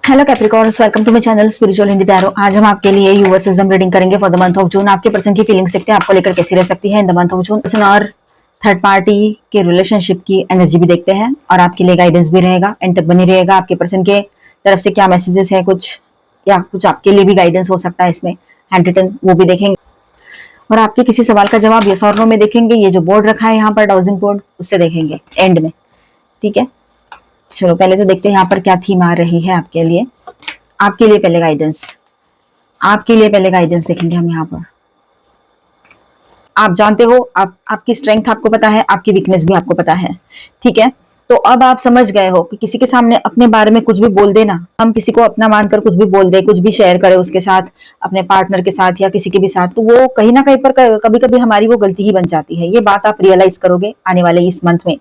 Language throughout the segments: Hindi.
Hello Capricorns, welcome to my channel spiritual Hindi tarot. आज हम आपके लिए यूवर्सिज्म रीडिंग करेंगे for the month of June. आपके पर्सन की फीलिंग्स देखते हैं, आपको लेकर कैसी रह सकती है in the month of June. Person और थर्ड पार्टी के रिलेशनशिप की एनर्जी भी देखते हैं और आपके लिए गाइडेंस भी रहेगा, एंड तक बनी रहेगा। आपके पर्सन के तरफ से क्या मैसेजेस है, कुछ या कुछ आपके लिए भी गाइडेंस हो सकता है इसमें, हैंड रिटन, वो भी देखेंगे। और आपके किसी सवाल का जवाब यस और नो में देखेंगे। ये जो बोर्ड रखा है यहाँ पर डाउजिंग बोर्ड, उससे देखेंगे एंड में। ठीक है, चलो पहले तो देखते हैं यहाँ पर क्या थीम आ रही है आपके लिए। आपके लिए पहले गाइडेंस देखेंगे हम यहाँ पर। आप जानते हो, आपकी स्ट्रेंथ आपको पता है, आपकी वीकनेस भी आपको पता है। ठीक है, तो अब आप समझ गए हो कि किसी के सामने अपने बारे में कुछ भी बोल देना, हम किसी को अपना मानकर कुछ भी बोल दे, कुछ भी शेयर करें उसके साथ, अपने पार्टनर के साथ या किसी के भी साथ, तो वो कहीं ना कहीं पर कभी कभी हमारी वो गलती ही बन जाती है। ये बात आप रियलाइज करोगे आने वाले इस मंथ में।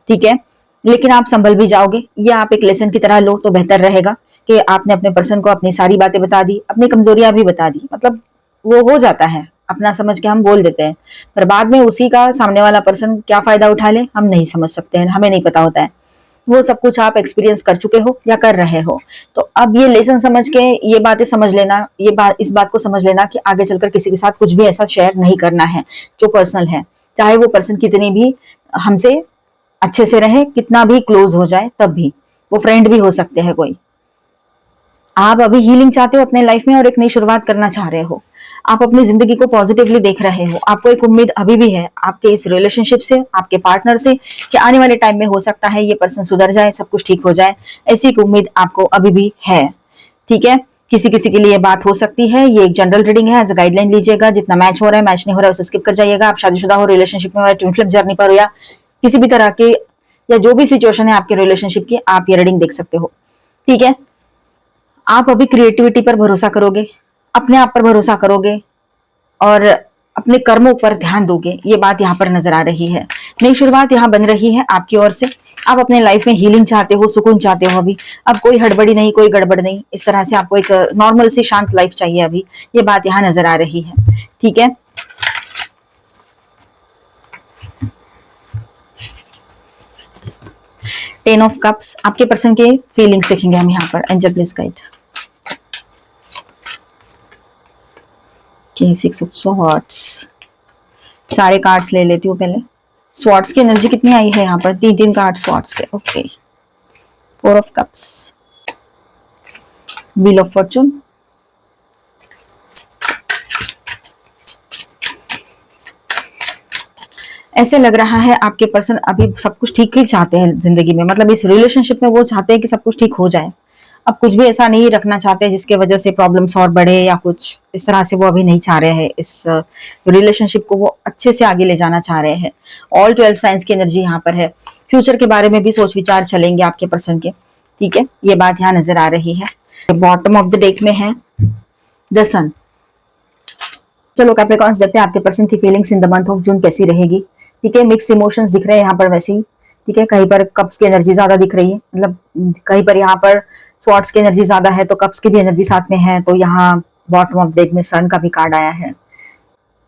ठीक है, लेकिन आप संभल भी जाओगे। ये आप एक लेसन की तरह लो तो बेहतर रहेगा कि आपने अपने पर्सन को अपनी सारी बातें बता दी, अपनी कमजोरियां भी बता दी। मतलब वो हो जाता है, अपना समझ के हम बोल देते हैं, पर बाद में उसी का सामने वाला पर्सन क्या फायदा उठा ले हम नहीं समझ सकते हैं, हमें नहीं पता होता है। वो सब कुछ आप एक्सपीरियंस कर चुके हो या कर रहे हो। तो अब ये लेसन समझ के ये बातें समझ लेना, इस बात को समझ लेना कि आगे चलकर किसी के साथ कुछ भी ऐसा शेयर नहीं करना है जो पर्सनल है, चाहे वो पर्सन कितनी भी हमसे अच्छे से रहे, कितना भी क्लोज हो जाए, तब भी वो फ्रेंड भी हो सकते हैं कोई। आप अभी हीलिंग चाहते हो अपने लाइफ में और एक नई शुरुआत करना चाह रहे हो। आप अपनी जिंदगी को पॉजिटिवली देख रहे हो। आपको एक उम्मीद अभी भी है आपके इस रिलेशनशिप से, आपके पार्टनर से, कि आने वाले टाइम में हो सकता है ये पर्सन सुधर जाए, सब कुछ ठीक हो जाए। ऐसी एक उम्मीद आपको अभी भी है। ठीक है, किसी किसी के लिए बात हो सकती है। ये एक जनरल रीडिंग है, एज अ गाइडलाइन लीजिएगा। जितना मैच हो रहा है, मैच नहीं हो रहा है उसे स्किप कर जाइएगा। आप शादीशुदा हो, रिलेशनशिप में हो, ट्विन फ्लेम जर्नी पर हो, या किसी भी तरह के या जो भी सिचुएशन है आपके रिलेशनशिप की, आप ये रीडिंग देख सकते हो। ठीक है, आप अभी क्रिएटिविटी पर भरोसा करोगे, अपने आप पर भरोसा करोगे और अपने कर्मों पर ध्यान दोगे। ये बात यहाँ पर नजर आ रही है। नई शुरुआत यहाँ बन रही है आपकी ओर से। आप अपने लाइफ में हीलिंग चाहते हो, सुकून चाहते हो अभी। अब कोई हड़बड़ी नहीं, कोई गड़बड़ नहीं, इस तरह से आपको एक नॉर्मल सी शांत लाइफ चाहिए अभी। ये बात यहाँ नजर आ रही है। ठीक है, टेन ऑफ कप्स, आपके पर्सन के फीलिंग्स देखेंगे हम यहाँ पर। Angel please guide. Six of swords, सारे कार्ड्स ले लेती हूँ पहले। स्वॉर्ड्स की एनर्जी कितनी आई है यहाँ पर? तीन तीन कार्ड स्वॉर्ड्स के। Okay, four of cups, wheel of Fortune, ऐसे लग रहा है आपके पर्सन अभी सब कुछ ठीक ही चाहते हैं जिंदगी में। मतलब इस रिलेशनशिप में वो चाहते हैं कि सब कुछ ठीक हो जाए। अब कुछ भी ऐसा नहीं रखना चाहते जिसके वजह से प्रॉब्लम्स और बढ़े या कुछ इस तरह से। वो अभी नहीं चाह रहे हैं। इस रिलेशनशिप को वो अच्छे से आगे ले जाना चाह रहे हैं। ऑल 12 साइंस की एनर्जी यहाँ पर है। फ्यूचर के बारे में भी सोच विचार चलेंगे आपके पर्सन के। ठीक है, ये बात यहाँ नजर आ रही है। बॉटम ऑफ द डेक में है द सन। चलो कैप्रिकॉर्न्स, देखते हैं आपके पर्सन की feelings in the month of जून कैसी रहेगी। ठीक है, मिक्स्ड इमोशंस दिख रहे हैं यहाँ पर वैसे ही। ठीक है, कहीं पर कप्स की एनर्जी ज्यादा दिख रही है, मतलब कहीं पर यहाँ पर स्वॉर्ड्स की एनर्जी ज्यादा है तो कप्स की भी एनर्जी साथ में है। तो यहाँ बॉटम ऑफ डेक में सन का भी कार्ड आया है,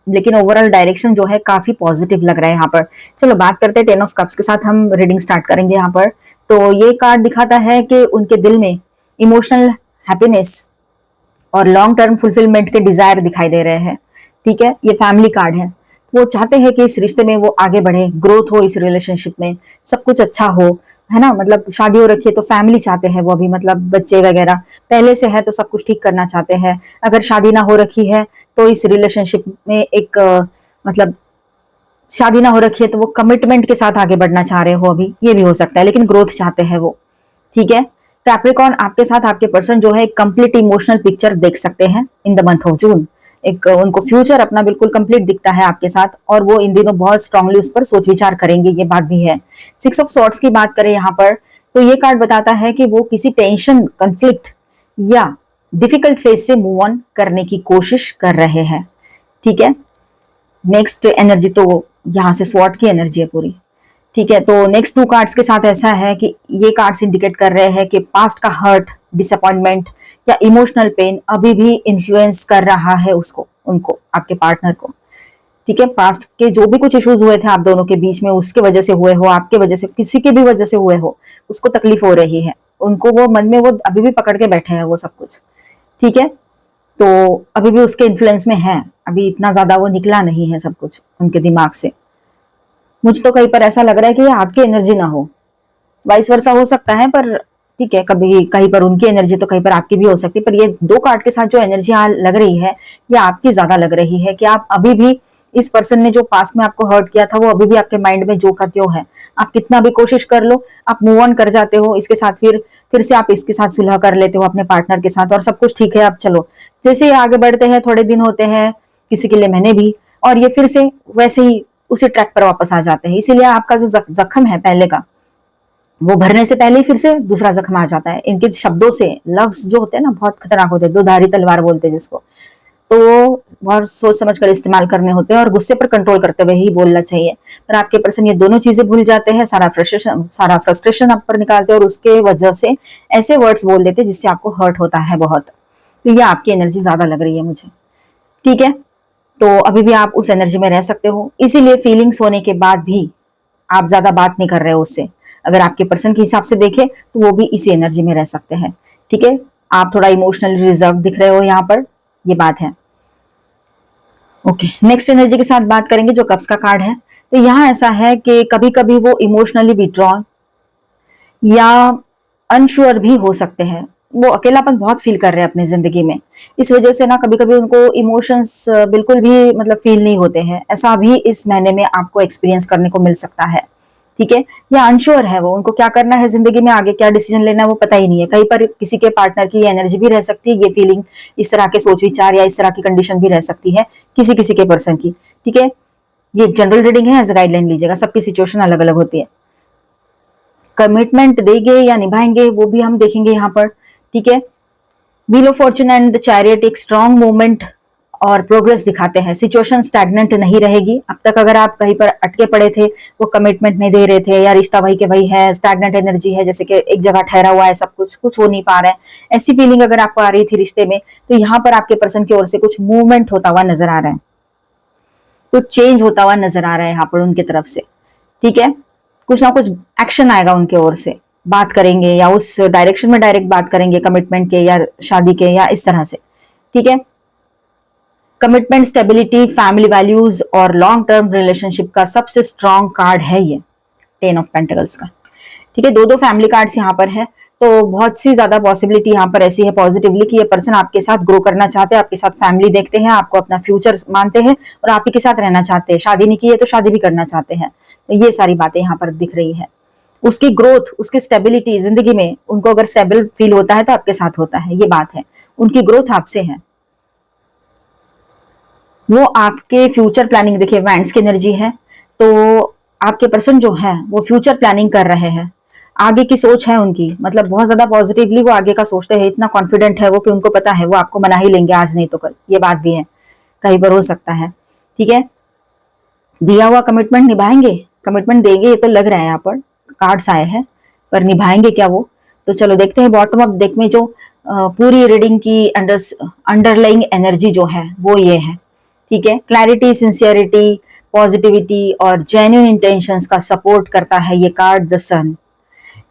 लेकिन ओवरऑल डायरेक्शन जो है काफी पॉजिटिव लग रहा है यहाँ पर। चलो बात करते हैं टेन ऑफ कप्स के साथ हम रीडिंग स्टार्ट करेंगे यहाँ पर। तो ये कार्ड दिखाता है कि उनके दिल में इमोशनल हैप्पीनेस और लॉन्ग टर्म फुलफिलमेंट के डिजायर दिखाई दे रहे हैं। ठीक है, ये फैमिली कार्ड है। वो चाहते हैं कि इस रिश्ते में वो आगे बढ़े, ग्रोथ हो, इस रिलेशनशिप में सब कुछ अच्छा हो, है ना। मतलब शादी हो रखी है तो फैमिली चाहते हैं वो अभी, मतलब बच्चे वगैरह पहले से है तो सब कुछ ठीक करना चाहते हैं। अगर शादी ना हो रखी है तो इस रिलेशनशिप में एक मतलब शादी ना हो रखी है तो वो कमिटमेंट के साथ आगे बढ़ना चाह रहे हो अभी, ये भी हो सकता है, लेकिन ग्रोथ चाहते हैं वो। ठीक है, कैप्रिकॉर्न, आपके साथ आपके पर्सन जो है कंप्लीट इमोशनल पिक्चर देख सकते हैं इन द मंथ ऑफ जून। एक उनको फ्यूचर अपना बिल्कुल कंप्लीट दिखता है आपके साथ, और वो इन दिनों बहुत स्ट्रांगली उस पर सोच विचार करेंगे, ये बात भी है। सिक्स ऑफ सॉर्ड्स की बात करें यहाँ पर, तो ये कार्ड बताता है कि वो किसी टेंशन, कंफ्लिक्ट या डिफिकल्ट फेज से मूव ऑन करने की कोशिश कर रहे हैं। ठीक है, नेक्स्ट एनर्जी तो यहाँ से स्वॉर्ड की एनर्जी है पूरी। ठीक है, तो नेक्स्ट टू कार्ड्स के साथ ऐसा है कि ये कार्ड्स इंडिकेट कर रहे हैं कि पास्ट का हर्ट, डिसअपॉइंटमेंट या इमोशनल पेन अभी भी इन्फ्लुएंस कर रहा है उसको, उनको, आपके पार्टनर को। ठीक है, पास्ट के जो भी कुछ इश्यूज हुए थे आप दोनों के बीच में, उसके वजह से हुए हो, आपके वजह से, किसी के भी वजह से हुए हो, उसको तकलीफ हो रही है। उनको वो मन में वो अभी भी पकड़ के बैठे हैं वो सब कुछ, ठीक है। तो अभी भी उसके इन्फ्लुएंस में है, अभी इतना ज्यादा वो निकला नहीं है सब कुछ उनके दिमाग से। मुझे तो कहीं पर ऐसा लग रहा है कि ये आपकी एनर्जी ना हो, वाइस वर्सा हो सकता है, पर ठीक है, कभी कहीं पर उनकी एनर्जी तो कहीं पर आपकी भी हो सकती है। पर ये 2 कार्ड के साथ जो एनर्जी यहाँ लग रही है, ये आपकी ज्यादा लग रही है कि आप अभी भी इस पर्सन ने जो पास में आपको हर्ट किया था वो अभी भी आपके माइंड में जो का त्यों है। आप कितना भी कोशिश कर लो, आप मूव ऑन कर जाते हो इसके साथ, फिर से आप इसके साथ सुलह कर लेते हो अपने पार्टनर के साथ और सब कुछ ठीक है। अब चलो, जैसे ही आगे बढ़ते हैं, थोड़े दिन होते हैं, किसी के लिए महीने भी, और ये फिर से वैसे ही उसी ट्रैक पर वापस आ जाते हैं। इसीलिए आपका जो जख्म है पहले का, वो भरने से पहले ही फिर से दूसरा जख्म आ जाता है। इनके शब्दों से, लफ्ज जो होते हैं ना, बहुत खतरनाक होते हैं, दो धारी तलवार बोलते हैं जिसको, तो बहुत सोच समझ कर इस्तेमाल करने होते हैं और गुस्से पर कंट्रोल करते हुए ही बोलना चाहिए। पर आपके पर्सन ये दोनों चीजें भूल जाते हैं, सारा फ्रस्ट्रेशन आप पर निकालते हैं और उसके वजह से ऐसे वर्ड्स बोल देते हैं जिससे आपको हर्ट होता है बहुत। तो ये आपकी एनर्जी ज्यादा लग रही है मुझे, ठीक है। तो अभी भी आप उस एनर्जी में रह सकते हो, इसीलिए फीलिंग्स होने के बाद भी आप ज्यादा बात नहीं कर रहे हो उससे। अगर आपके पर्सन के हिसाब से देखे तो वो भी इसी एनर्जी में रह सकते हैं, ठीक है। आप थोड़ा इमोशनली रिजर्व दिख रहे हो यहाँ पर, ये बात है। ओके, नेक्स्ट एनर्जी के साथ बात करेंगे जो कप्स का कार्ड है। तो यहाँ ऐसा है कि कभी कभी वो इमोशनली विड्रॉन या अनश्योर भी हो सकते हैं, वो अकेलापन बहुत फील कर रहे हैं अपनी जिंदगी में। इस वजह से ना कभी कभी उनको इमोशंस बिल्कुल भी मतलब फील नहीं होते हैं, ऐसा भी इस महीने में आपको एक्सपीरियंस करने को मिल सकता है, ठीक है। या अनश्योर है वो, उनको क्या करना है जिंदगी में, आगे क्या डिसीजन लेना है वो पता ही नहीं है। कहीं पर किसी के पार्टनर की ये एनर्जी भी रह सकती है, ये फीलिंग, इस तरह के सोच विचार या इस तरह की कंडीशन भी रह सकती है किसी किसी के पर्सन की, ठीक है। ये जनरल रीडिंग है, एज गाइडलाइन लीजिएगा, सबकी सिचुएशन अलग अलग होती है। कमिटमेंट देंगे या निभाएंगे वो भी हम देखेंगे यहाँ पर, ठीक है। Wheel of Fortune and the chariot एक स्ट्रॉन्ग मूवमेंट और प्रोग्रेस दिखाते हैं, सिचुएशन स्टैग्नेंट नहीं रहेगी। अब तक अगर आप कहीं पर अटके पड़े थे, वो कमिटमेंट नहीं दे रहे थे या रिश्ता वही के वही है, स्टैग्नेंट एनर्जी है, जैसे कि एक जगह ठहरा हुआ है, सब कुछ हो नहीं पा रहा है, ऐसी फीलिंग अगर आपको आ रही थी रिश्ते में, तो यहाँ पर आपके पर्सन की ओर से कुछ मूवमेंट होता हुआ नजर आ रहा है, कुछ चेंज होता हुआ नजर आ रहा है यहाँ पर उनकी तरफ से, ठीक है। कुछ ना कुछ एक्शन आएगा उनके ओर से, बात करेंगे या उस डायरेक्शन में डायरेक्ट बात करेंगे कमिटमेंट के या शादी के या इस तरह से, ठीक है। कमिटमेंट, स्टेबिलिटी, फैमिली वैल्यूज और लॉन्ग टर्म रिलेशनशिप का सबसे स्ट्रॉन्ग कार्ड है ये 10 ऑफ पेंटिकल्स का, ठीक है। दो दो फैमिली कार्ड्स यहाँ पर है, तो बहुत सी ज्यादा पॉसिबिलिटी यहाँ पर ऐसी है पॉजिटिवली कि ये पर्सन आपके साथ ग्रो करना चाहते हैं, आपके साथ फैमिली देखते हैं, आपको अपना फ्यूचर मानते हैं और आप ही के साथ रहना चाहते हैं। शादी नहीं की है तो शादी भी करना चाहते हैं, तो ये सारी बातें यहाँ पर दिख रही है। उसकी ग्रोथ, उसकी स्टेबिलिटी जिंदगी में, उनको अगर स्टेबल फील होता है तो आपके साथ होता है, ये बात है। उनकी ग्रोथ आपसे है, वो आपके फ्यूचर प्लानिंग, देखिए वैंड्स की एनर्जी है, तो आपके पर्सन जो है वो फ्यूचर प्लानिंग कर रहे हैं, आगे की सोच है उनकी, मतलब बहुत ज्यादा पॉजिटिवली वो आगे का सोचते हैं, इतना कॉन्फिडेंट है वो कि उनको पता है वो आपको मना ही लेंगे आज नहीं तो कल, ये बात भी है, कहीं पर हो सकता है, ठीक है। दिया हुआ कमिटमेंट निभाएंगे, कमिटमेंट देंगे, ये तो लग रहा है यहाँ पर कार्ड्स आए हैं, पर निभाएंगे क्या वो, तो चलो देखते हैं। बॉटम ऑफ डेक में जो पूरी रीडिंग की अंडरलाइंग एनर्जी जो है वो ये है, ठीक है। क्लैरिटी, सिंसियरिटी, पॉजिटिविटी और जेन्युइन इंटेंशंस का सपोर्ट करता है ये कार्ड, द सन,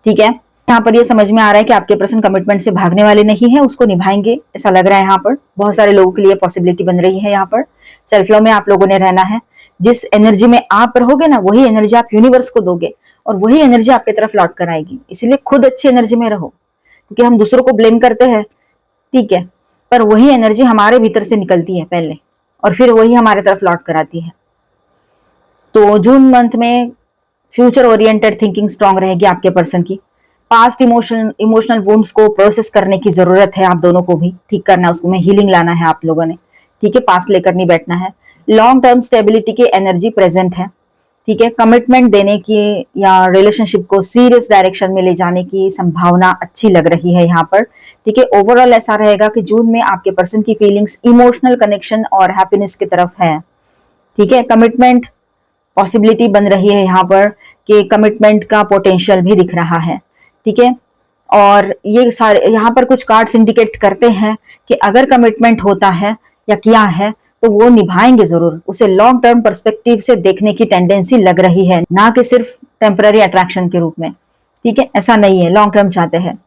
ठीक है। यहाँ पर ये समझ में आ रहा है कि आपके पर्सन कमिटमेंट से भागने वाले नहीं है, उसको निभाएंगे, ऐसा लग रहा है। यहाँ पर बहुत सारे लोगों के लिए पॉसिबिलिटी बन रही है। यहाँ पर सेल्फ लव में आप लोगों ने रहना है, जिस एनर्जी में आप रहोगे ना, वही एनर्जी आप यूनिवर्स को दोगे और वही एनर्जी आपकी तरफ लौट कर आएगी। इसीलिए खुद अच्छी एनर्जी में रहो, क्योंकि हम दूसरों को ब्लेम करते हैं, ठीक है, पर वही एनर्जी हमारे भीतर से निकलती है पहले और फिर वही हमारे तरफ लौट कर आती है। तो जून मंथ में फ्यूचर ओरिएंटेड थिंकिंग स्ट्रांग रहेगी आपके पर्सन की। पास्ट इमोशनल वुंड्स को प्रोसेस करने की जरूरत है, आप दोनों को भी ठीक करना है, उसको में हीलिंग लाना है आप लोगों ने, ठीक है। पास्ट लेकर नहीं बैठना है। लॉन्ग टर्म स्टेबिलिटी की एनर्जी प्रेजेंट है, ठीक है। कमिटमेंट देने की या रिलेशनशिप को सीरियस डायरेक्शन में ले जाने की संभावना अच्छी लग रही है यहाँ पर, ठीक है। ओवरऑल ऐसा रहेगा कि जून में आपके पर्सन की फीलिंग्स इमोशनल कनेक्शन और हैप्पीनेस की तरफ है, ठीक है। कमिटमेंट पॉसिबिलिटी बन रही है यहाँ पर कि कमिटमेंट का पोटेंशियल भी दिख रहा है, ठीक है। और ये सारे यहाँ पर कुछ कार्ड्स इंडिकेट करते हैं कि अगर कमिटमेंट होता है या किया है तो वो निभाएंगे जरूर, उसे लॉन्ग टर्म पर्सपेक्टिव से देखने की टेंडेंसी लग रही है, ना कि सिर्फ टेम्पररी अट्रैक्शन के रूप में, ठीक है। ऐसा नहीं है, लॉन्ग टर्म चाहते हैं।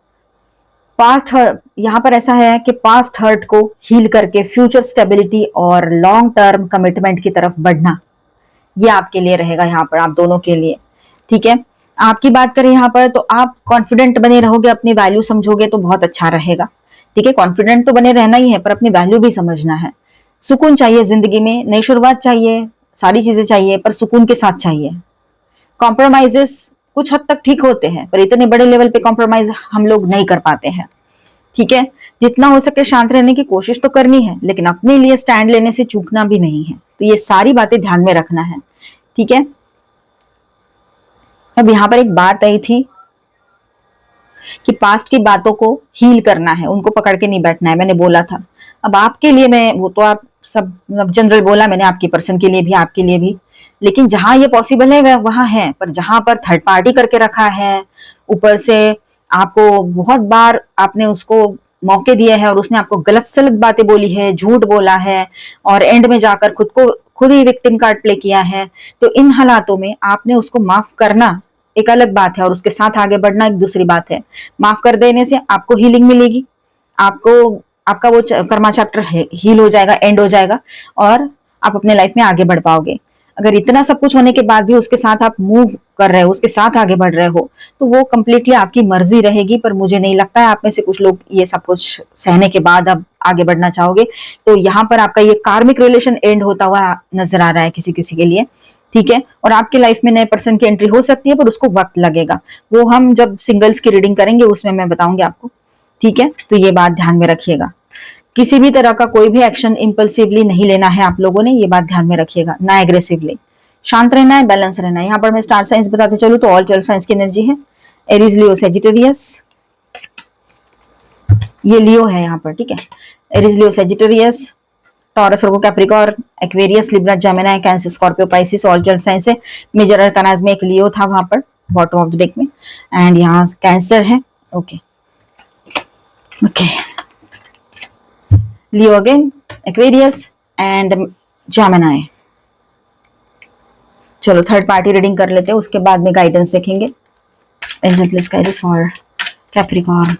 पास्ट हर्ट, यहाँ पर ऐसा है कि पास्ट हर्ट को हील करके फ्यूचर स्टेबिलिटी और लॉन्ग टर्म कमिटमेंट की तरफ बढ़ना, ये आपके लिए रहेगा यहाँ पर, आप दोनों के लिए। ठीक है, आपकी बात करें यहाँ पर तो आप कॉन्फिडेंट बने रहोगे, अपनी वैल्यू समझोगे तो बहुत अच्छा रहेगा। ठीक है, कॉन्फिडेंट तो बने रहना ही है, पर अपनी वैल्यू भी समझना है। सुकून चाहिए जिंदगी में, नई शुरुआत चाहिए, सारी चीजें चाहिए, पर सुकून के साथ चाहिए। कॉम्प्रोमाइजेस कुछ हद तक ठीक होते हैं, पर इतने बड़े लेवल पे कॉम्प्रोमाइज हम लोग नहीं कर पाते हैं। ठीक है, जितना हो सके शांत रहने की कोशिश तो करनी है, लेकिन अपने लिए स्टैंड लेने से चूकना भी नहीं है। तो ये सारी बातें ध्यान में रखना है। ठीक है, अब यहाँ पर एक बात आई थी कि पास्ट की बातों को हील करना है, उनको पकड़ के नहीं बैठना है, मैंने बोला था। अब आपके लिए मैं, वो तो आप सब जनरल बोला मैंने, आपकी पर्सन के लिए भी, आपके लिए भी, लेकिन जहां ये पॉसिबल है वह वहां है, पर जहां पर थर्ड पार्टी करके रखा है, ऊपर से आपको बहुत बार आपने उसको मौके दिए हैं और उसने आपको गलत सलत बातें बोली है, झूठ बोला है, और एंड में जाकर खुद ही विक्टिम कार्ड प्ले किया है, तो इन हालातों में आपने उसको माफ करना एक अलग बात है और उसके साथ आगे बढ़ना एक दूसरी बात है। माफ कर देने से आपको हीलिंग मिलेगी, आपको आपका वो कर्मा चैप्टर हील हो जाएगा, एंड हो जाएगा, और आप अपने लाइफ में आगे बढ़ पाओगे। अगर इतना सब कुछ होने के बाद भी उसके साथ आप मूव कर रहे हो, उसके साथ आगे बढ़ रहे हो, तो वो कंप्लीटली आपकी मर्जी रहेगी। पर मुझे नहीं लगता है आप में से कुछ लोग ये सब कुछ सहने के बाद अब आगे बढ़ना चाहोगे। तो यहाँ पर आपका ये कार्मिक रिलेशन एंड होता हुआ नजर आ रहा है किसी किसी के लिए। ठीक है, और आपके लाइफ में नए पर्सन की एंट्री हो सकती है, पर उसको वक्त लगेगा। वो हम जब सिंगल्स की रीडिंग करेंगे उसमें मैं बताऊंगी आपको। ठीक है, तो ये बात ध्यान में रखिएगा। किसी भी तरह का कोई भी एक्शन इंपल्सिवली नहीं लेना है आप लोगों ने, ये बात ध्यान में रखिएगा, ना एग्रेसिवली। शांत रहना है, बैलेंस रहना है। यहाँ पर मैं स्टार साइंस बताते चलूं तो ऑल 12 साइंस की एनर्जी है। एरीज, लियो, सेजिटेरियस, ये लियो है यहाँ पर। ठीक है, Aries, Leo, Sagittarius, Taurus, Virgo, Capricorn, Aquarius, Libra, Gemini, Cancer, Scorpio, Pisces, all 12 signs है। मेजर अरकानाज में एक लियो था वहां पर बॉटम ऑफ द डेक में, एंड यहाँ कैंसर है। Okay okay, Leo again, Aquarius and Gemini. चलो थर्ड पार्टी रीडिंग कर लेते हैं, उसके बाद में गाइडेंस देखेंगे। Angel please guide us for Capricorn.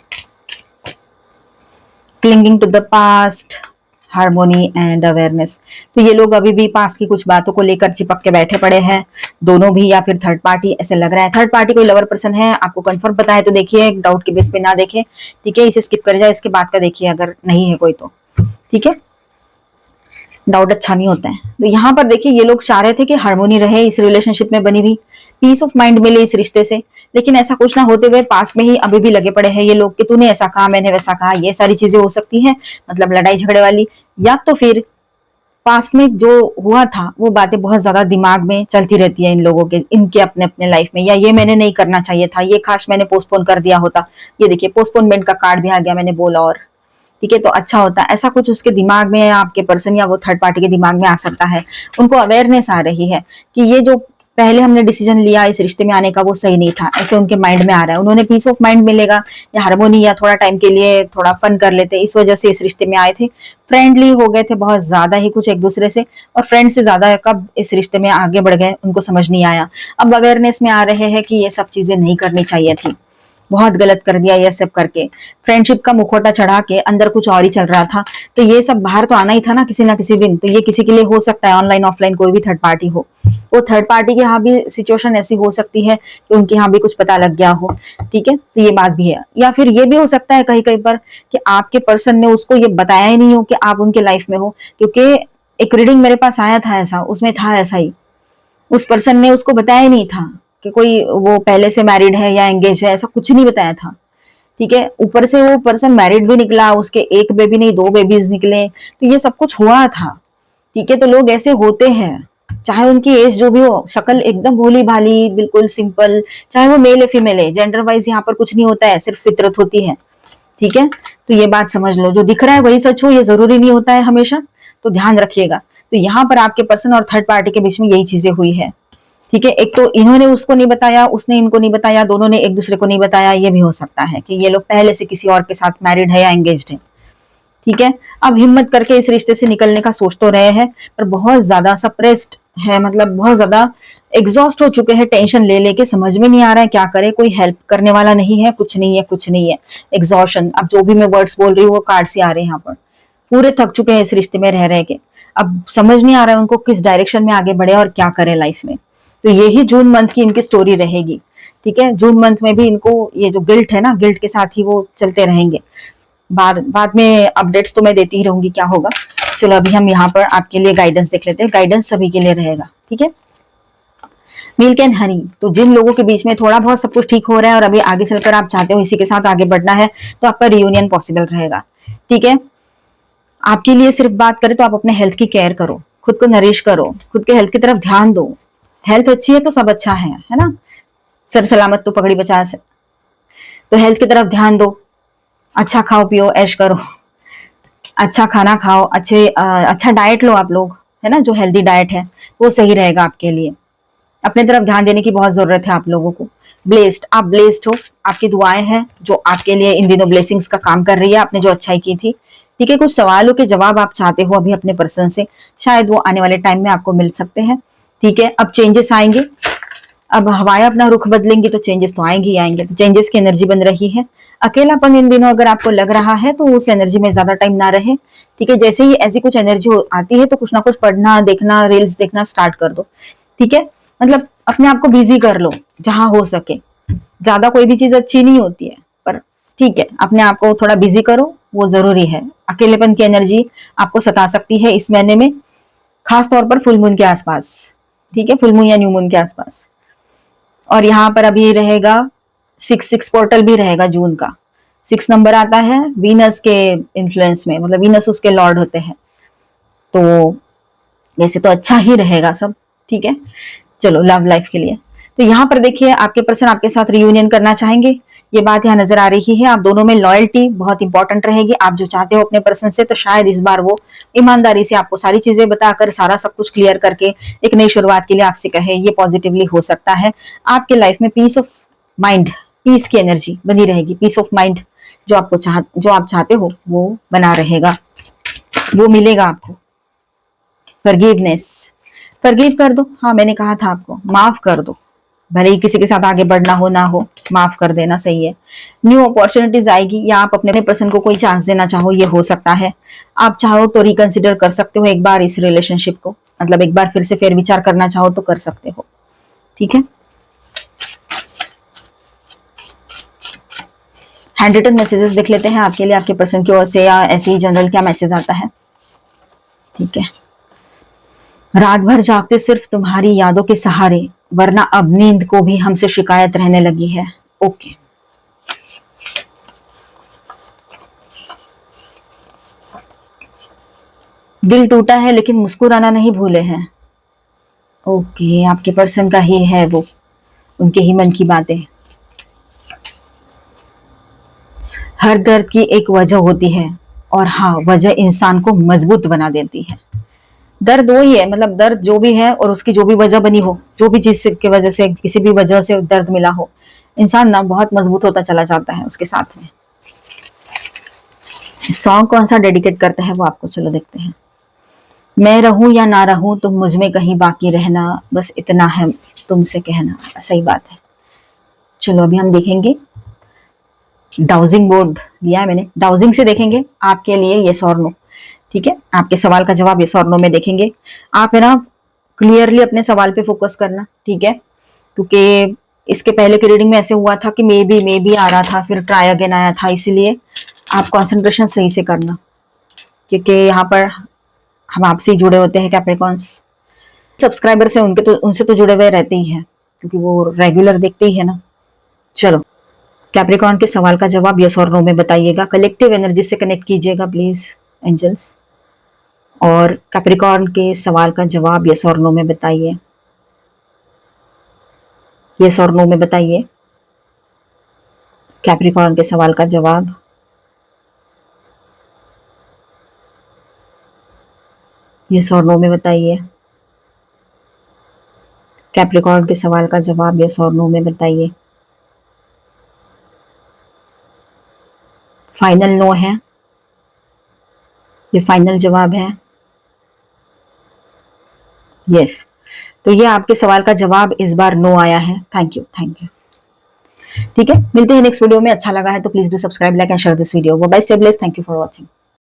Clinging to the past, harmony and awareness. तो ये लोग अभी भी पास्ट की कुछ बातों को लेकर चिपक के बैठे पड़े हैं, दोनों भी, या फिर थर्ड पार्टी, ऐसे लग रहा है। थर्ड पार्टी कोई लवर पर्सन है, आपको कंफर्म पता है तो देखिए, डाउट के बेस पे ना देखे। ठीक है, इसे स्किप कर जाए, इसके बाद का देखिए अगर नहीं है कोई तो। ठीक है, डाउट अच्छा नहीं होता है। तो यहाँ पर देखिए, ये लोग चाह रहे थे कि हार्मोनी रहे इस रिलेशनशिप में बनी हुई, पीस ऑफ माइंड मिले इस रिश्ते से, लेकिन ऐसा कुछ ना होते हुए पास में ही अभी भी लगे पड़े हैं ये लोग कि तूने ऐसा कहा, मैंने वैसा कहा। ये सारी चीजें हो सकती हैं, मतलब लड़ाई झगड़े वाली, या तो फिर पास में जो हुआ था वो बातें बहुत ज्यादा दिमाग में चलती रहती है इन लोगों के, इनके अपने अपने लाइफ में, या ये मैंने नहीं करना चाहिए था, ये काश मैंने पोस्टपोन कर दिया होता। ये देखिए, पोस्टपोनमेंट का कार्ड भी आ गया, मैंने बोला और। ठीक है, तो अच्छा होता, ऐसा कुछ उसके दिमाग में, आपके पर्सन या वो थर्ड पार्टी के दिमाग में आ सकता है। उनको अवेयरनेस आ रही है कि ये जो पहले हमने डिसीजन लिया इस रिश्ते में आने का वो सही नहीं था, ऐसे उनके माइंड में आ रहा है। उन्होंने पीस ऑफ माइंड मिलेगा या हार्मोनी, या थोड़ा टाइम के लिए थोड़ा फन कर लेते, इस वजह से इस रिश्ते में आए थे। फ्रेंडली हो गए थे बहुत ज्यादा ही कुछ एक दूसरे से, और फ्रेंड से ज्यादा कब इस रिश्ते में आगे बढ़ गए उनको समझ नहीं आया। अब अवेयरनेस में आ रहे हैं कि ये सब चीजें नहीं करनी चाहिए थी, बहुत गलत कर दिया ये सब करके। फ्रेंडशिप का मुखौटा चढ़ा के अंदर कुछ और ही चल रहा था, तो ये सब बाहर तो आना ही था ना किसी दिन। तो ये किसी के लिए हो सकता है, ऑनलाइन ऑफलाइन कोई भी थर्ड पार्टी हो, वो थर्ड पार्टी के यहाँ भी सिचुएशन ऐसी हो सकती है कि उनके यहाँ भी कुछ पता लग गया हो। ठीक है, तो ये बात भी है। या फिर ये भी हो सकता है कहीं कहीं पर कि आपके पर्सन ने उसको ये बताया ही नहीं हो कि आप उनके लाइफ में हो, क्योंकि एक रीडिंग मेरे पास आया था ऐसा, उसमें था ऐसा ही, उस पर्सन ने उसको बताया ही नहीं था कि कोई वो पहले से मैरिड है या एंगेज है, ऐसा कुछ नहीं बताया था। ठीक है, ऊपर से वो पर्सन मैरिड भी निकला, उसके एक बेबी नहीं 2 बेबीज निकले, तो ये सब कुछ हुआ था। ठीक है, तो लोग ऐसे होते हैं, चाहे उनकी एज जो भी हो, शक्ल एकदम भोली भाली बिल्कुल सिंपल, चाहे वो मेल है फीमेल है, जेंडर वाइज यहाँ पर कुछ नहीं होता है, सिर्फ फितरत होती है। ठीक है, तो ये बात समझ लो, जो दिख रहा है वही सच हो ये जरूरी नहीं होता है हमेशा, तो ध्यान रखिएगा। तो यहाँ पर आपके पर्सन और थर्ड पार्टी के बीच में यही चीजें हुई है। ठीक है, एक तो इन्होंने उसको नहीं बताया, उसने इनको नहीं बताया, दोनों ने एक दूसरे को नहीं बताया। ये भी हो सकता है कि ये लोग पहले से किसी और के साथ मैरिड है या एंगेज्ड है। ठीक है, अब हिम्मत करके इस रिश्ते से निकलने का सोच तो रहे हैं, पर बहुत ज्यादा सप्रेस्ड है, मतलब बहुत ज्यादा एग्जॉस्ट हो चुके हैं, टेंशन ले लेके समझ में नहीं आ रहा है क्या करे, कोई हेल्प करने वाला नहीं है, कुछ नहीं है, कुछ नहीं है। एग्जॉशन, अब जो भी मैं वर्ड्स बोल रही हूँ वो कार्ड से आ रहे हैं यहाँ पर। पूरे थक चुके हैं इस रिश्ते में रह रह के। अब समझ नहीं आ रहा है उनको किस डायरेक्शन में आगे बढ़े और क्या करे लाइफ में। तो यही जून मंथ की इनकी स्टोरी रहेगी। ठीक है, जून मंथ में भी इनको ये जो गिल्ट है ना, गिल्ट के साथ ही वो चलते रहेंगे। बाद में अपडेट्स तो मैं देती ही रहूंगी क्या होगा। चलो अभी हम यहाँ पर आपके लिए गाइडेंस देख लेते हैं। गाइडेंस सभी के लिए रहेगा, ठीक है। मिल्क एंड हनी, तो जिन लोगों के बीच में थोड़ा बहुत सब कुछ ठीक हो रहा है और अभी आगे चलकर आप चाहते हो इसी के साथ आगे बढ़ना है, तो आपका रियूनियन पॉसिबल रहेगा। ठीक है, आपके लिए सिर्फ बात करें तो आप अपने हेल्थ की केयर करो, खुद को नरिश करो, खुद के हेल्थ की तरफ ध्यान दो। हेल्थ अच्छी है तो सब अच्छा है ना। सर सलामत तो पगड़ी बचा से। तो हेल्थ की तरफ ध्यान दो, अच्छा खाओ पियो ऐश करो, अच्छा खाना खाओ, अच्छा डाइट लो आप लोग, है ना, जो हेल्दी डाइट है वो सही रहेगा आपके लिए। अपने तरफ ध्यान देने की बहुत जरूरत है आप लोगों को। ब्लेस्ड, आप ब्लेस्ड हो, आपकी दुआएं हैं जो आपके लिए इन दिनों ब्लेसिंग्स का काम कर रही है, आपने जो अच्छाई की थी। ठीक है, कुछ सवालों के जवाब आप चाहते हो अभी अपने पर्सन से, शायद वो आने वाले टाइम में आपको मिल सकते हैं। ठीक है, अब चेंजेस आएंगे, अब हवाएं अपना रुख बदलेंगी तो चेंजेस तो आएंगे ही आएंगे, तो चेंजेस की एनर्जी बन रही है। अकेलापन इन दिनों अगर आपको लग रहा है तो उस एनर्जी में ज्यादा टाइम ना रहे। ठीक है, जैसे ही ऐसी कुछ एनर्जी आती है तो कुछ ना कुछ पढ़ना, देखना, रील्स देखना स्टार्ट कर दो। ठीक है, मतलब अपने आप को बिजी कर लो जहां हो सके। ज्यादा कोई भी चीज अच्छी नहीं होती है, पर ठीक है, अपने आप को थोड़ा बिजी करो, वो जरूरी है। अकेलेपन की एनर्जी आपको सता सकती है इस महीने में, खास तौर पर फुल मून के आसपास। ठीक है, फुल मून या न्यू मून के आसपास। और यहाँ पर अभी रहेगा 6 पोर्टल भी रहेगा जून का। 6 नंबर आता है वीनस के इन्फ्लुएंस में, मतलब वीनस उसके लॉर्ड होते हैं। तो वैसे तो अच्छा ही रहेगा सब। ठीक है, चलो लव लाइफ के लिए तो यहाँ पर देखिए आपके पर्सन आपके साथ रियूनियन करना चाहेंगे, ये बात यहाँ नजर आ रही है। आप दोनों में लॉयल्टी बहुत इंपॉर्टेंट रहेगी। आप जो चाहते हो अपने पर्सन से, तो शायद इस बार वो ईमानदारी से आपको सारी चीजें बताकर, सारा सब कुछ क्लियर करके एक नई शुरुआत के लिए आपसे कहे, ये पॉजिटिवली हो सकता है। आपके लाइफ में पीस ऑफ माइंड, पीस की एनर्जी बनी रहेगी। पीस ऑफ माइंड जो आप चाहते हो वो बना रहेगा, वो मिलेगा आपको। फॉरगिवनेस, फॉरगिव कर दो। हाँ, मैंने कहा था आपको, माफ कर दो। भले ही किसी के साथ आगे बढ़ना हो ना हो, माफ कर देना सही है। न्यू अपॉर्चुनिटीज आएगी, या आप अपने पर्सन को कोई चांस देना चाहो, ये हो सकता है। आप चाहो तो रिकंसिडर कर सकते हो एक बार इस रिलेशनशिप को, मतलब एक बार फिर से फेर विचार करना चाहो तो कर सकते हो। ठीक है, हैंड रिटन मैसेजेस देख लेते हैं आपके लिए आपके पर्सन की ओर से, या ऐसे ही जनरल क्या मैसेज आता है। ठीक है, रात भर जागते सिर्फ तुम्हारी यादों के सहारे, वरना अब नींद को भी हमसे शिकायत रहने लगी है। ओके, दिल टूटा है लेकिन मुस्कुराना नहीं भूले हैं। ओके, आपके पर्सन का ही है वो, उनके ही मन की बातें। हर दर्द की एक वजह होती है, और हाँ, वजह इंसान को मजबूत बना देती है। दर्द वही है, मतलब दर्द जो भी है और उसकी जो भी वजह बनी हो, जो भी चीज की वजह से, किसी भी वजह से दर्द मिला हो, इंसान ना बहुत मजबूत होता चला जाता है उसके साथ में। सॉन्ग कौन सा डेडिकेट करते हैं वो आपको, चलो देखते हैं। मैं रहूं या ना रहूं तुम मुझ में कहीं बाकी रहना, बस इतना है तुमसे कहना। सही बात है। चलो अभी हम देखेंगे, डाउजिंग बोर्ड लिया है मैंने, डाउजिंग से देखेंगे आपके लिए यस और नो। ठीक है, आपके सवाल का जवाब यस और नो में देखेंगे। आप है ना क्लियरली अपने सवाल पे फोकस करना। ठीक है, क्योंकि इसके पहले की रीडिंग में ऐसे हुआ था कि मे बी आ रहा था, फिर ट्राई अगेन आया था, इसीलिए आप कंसंट्रेशन सही से करना, क्योंकि यहाँ पर हम आपसे ही जुड़े होते हैं कैप्रिकॉन्स। सब्सक्राइबर से उनसे तो जुड़े हुए रहते ही हैं, क्योंकि वो रेगुलर देखते ही है ना। चलो, कैप्रिकॉन के सवाल का जवाब यस और नो में बताइएगा। कलेक्टिव एनर्जी से कनेक्ट कीजिएगा प्लीज एंजल्स, और कैप्रिकॉन के सवाल का जवाब यस और नो में बताइए। यस और नो में बताइए कैप्रिकॉन के सवाल का जवाब। यस और नो में बताइए कैप्रिकॉन के सवाल का जवाब। यस और नो में बताइए। फाइनल नो है, ये फाइनल जवाब है। यस, तो ये आपके सवाल का जवाब इस बार नो आया है। Thank you, thank you. ठीक है, मिलते हैं नेक्स्ट वीडियो में। अच्छा लगा है तो please do subscribe, like and share this video. Bye, stay blessed, thank you for watching.